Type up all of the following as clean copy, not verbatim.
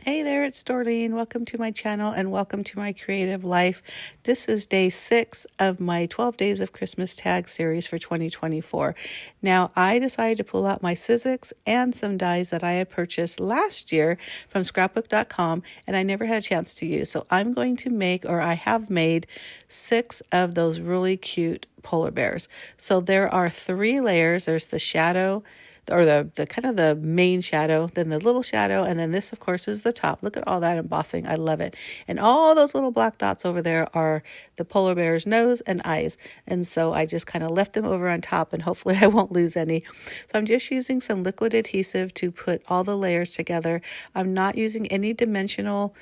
Hey there, it's Dorleen. Welcome to my channel and welcome to my creative life. This is day 6 of my 12 Days of Christmas tag series for 2024. Now, I decided to pull out my Sizzix and some dies that I had purchased last year from scrapbook.com and I never had a chance to use. So I'm going to make, or I have made, 6 of those really cute polar bears. So there are 3 layers. There's the shadow, or the kind of the main shadow, then the little shadow, and then this, of course, is the top. Look at all that embossing. I love it. And all those little black dots over there are the polar bear's nose and eyes. And so I just kind of left them over on top, and hopefully I won't lose any. So I'm just using some liquid adhesive to put all the layers together. I'm not using any dimensional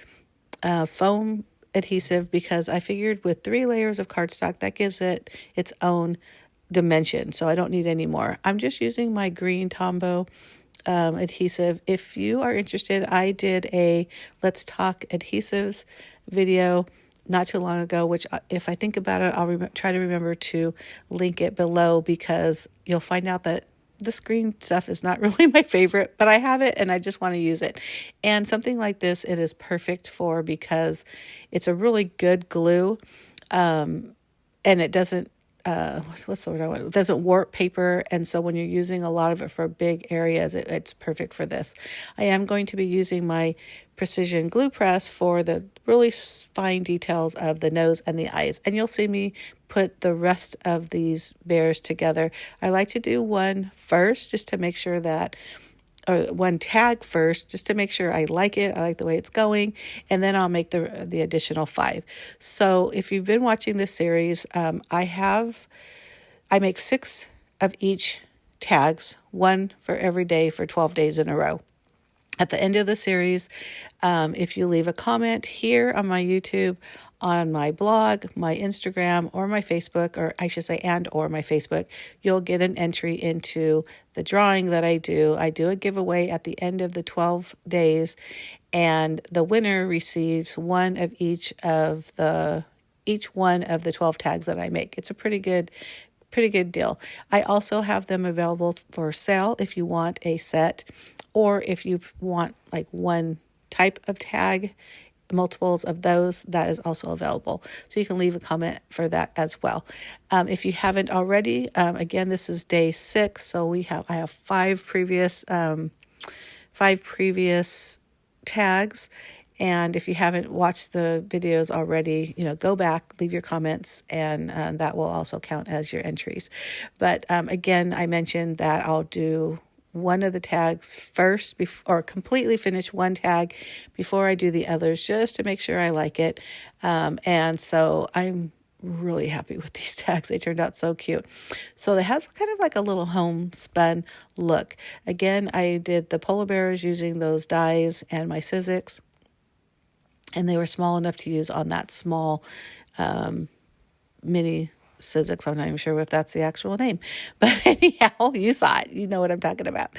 foam adhesive because I figured with 3 layers of cardstock, that gives it its own dimension, so I don't need any more. I'm just using my green Tombow adhesive. If you are interested, I did a Let's Talk Adhesives video not too long ago, which if I think about it, I'll try to remember to link it below, because you'll find out that this green stuff is not really my favorite, but I have it and I just want to use it. And something like this, it is perfect for, because it's a really good glue, and it doesn't what's the word I want? It doesn't warp paper, and so when you're using a lot of it for big areas, it's perfect for this. I am going to be using my precision glue press for the really fine details of the nose and the eyes, and you'll see me put the rest of these bears together. I like to do one first just to make sure that, or one tag first, just to make sure I like it. I like the way it's going. And then I'll make the additional 5. So if you've been watching this series, I make 6 of each tags, 1 for every day for 12 days in a row. At the end of the series, if you leave a comment here on my YouTube, on my blog, my Instagram, or my Facebook, or I should say or my Facebook, you'll get an entry into the drawing that I do. I do a giveaway at the end of the 12 days, and the winner receives one of each one of the 12 tags that I make. It's a pretty good deal. I also have them available for sale if you want a set, or if you want like one type of tag, multiples of those, that is also available. So you can leave a comment for that as well. If you haven't already, again, this is day 6, so I have 5 previous tags. And if you haven't watched the videos already, go back, leave your comments, and that will also count as your entries. But again, I mentioned that I'll do one of the tags first, or completely finish one tag before I do the others, just to make sure I like it. And so I'm really happy with these tags. They turned out so cute. So it has kind of like a little homespun look. Again, I did the polar bears using those dies and my Sizzix, and they were small enough to use on that small mini Sizzix. I'm not even sure if that's the actual name, but anyhow, you saw it. You know what I'm talking about.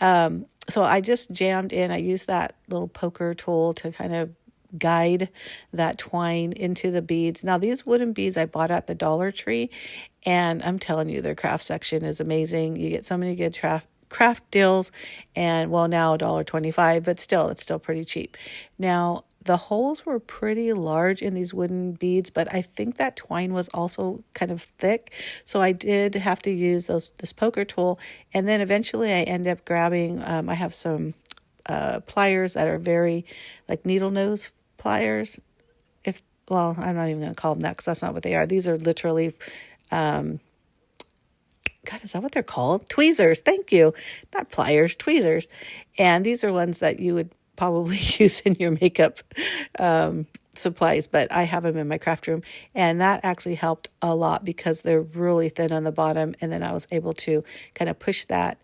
So I just jammed in. I used that little poker tool to kind of guide that twine into the beads. Now, these wooden beads I bought at the Dollar Tree, and I'm telling you, their craft section is amazing. You get so many good craft deals, and well, now $1.25, but still, it's still pretty cheap. Now, the holes were pretty large in these wooden beads, but I think that twine was also kind of thick. So I did have to use this poker tool. And then eventually I end up grabbing, I have some pliers that are very like needle nose pliers. I'm not even going to call them that because that's not what they are. These are literally, God, is that what they're called? Tweezers. Thank you. Not pliers, tweezers. And these are ones that you would probably use in your makeup supplies, but I have them in my craft room, and that actually helped a lot because they're really thin on the bottom, and then I was able to kind of push that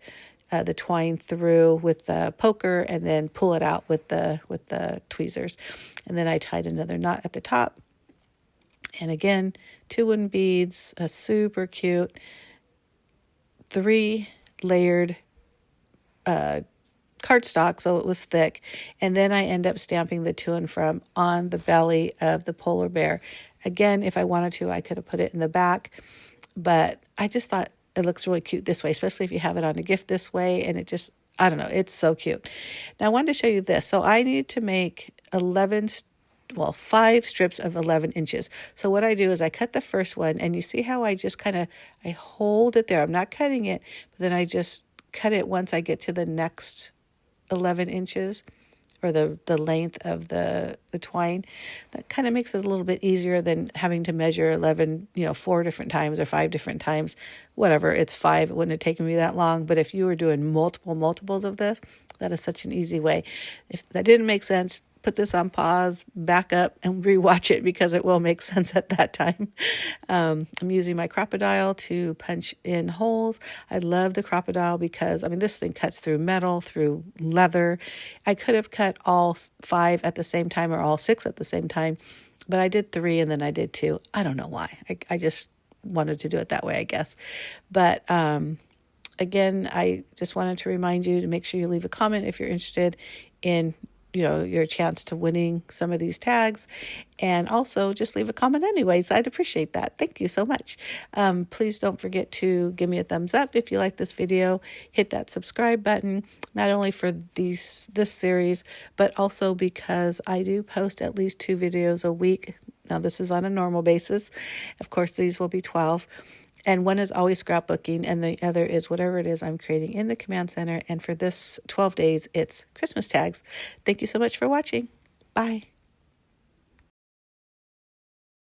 the twine through with the poker and then pull it out with the tweezers. And then I tied another knot at the top, and again, 2 wooden beads, a super cute 3 layered cardstock, so it was thick, and then I end up stamping the to and from on the belly of the polar bear. Again, if I wanted to, I could have put it in the back, but I just thought it looks really cute this way, especially if you have it on a gift this way, and it just I don't know. It's so cute. Now I wanted to show you this. So I need to make 5 strips of 11 inches. So what I do is I cut the first one, and you see how I just I hold it there. I'm not cutting it, but then I just cut it once I get to the next 11 inches, or the length of the twine. That kind of makes it a little bit easier than having to measure 11, 4 different times or 5 different times. Whatever, it's 5. It wouldn't have taken me that long. But if you were doing multiples of this, that is such an easy way. If that didn't make sense, put this on pause, back up, and rewatch it, because it will make sense at that time. I'm using my crocodile to punch in holes. I love the crocodile because, this thing cuts through metal, through leather. I could have cut all 5 at the same time or all 6 at the same time, but I did 3 and then I did 2. I don't know why. I just wanted to do it that way, I guess. But again, I just wanted to remind you to make sure you leave a comment if you're interested in your chance to winning some of these tags, and also just leave a comment anyways. I'd appreciate that. Thank you so much. Please don't forget to give me a thumbs up if you like this video. Hit that subscribe button, not only for this series, but also because I do post at least 2 videos a week. Now this is on a normal basis. Of course, these will be 12. And one is always scrapbooking, and the other is whatever it is I'm creating in the command center. And for this 12 days, it's Christmas tags. Thank you so much for watching. Bye.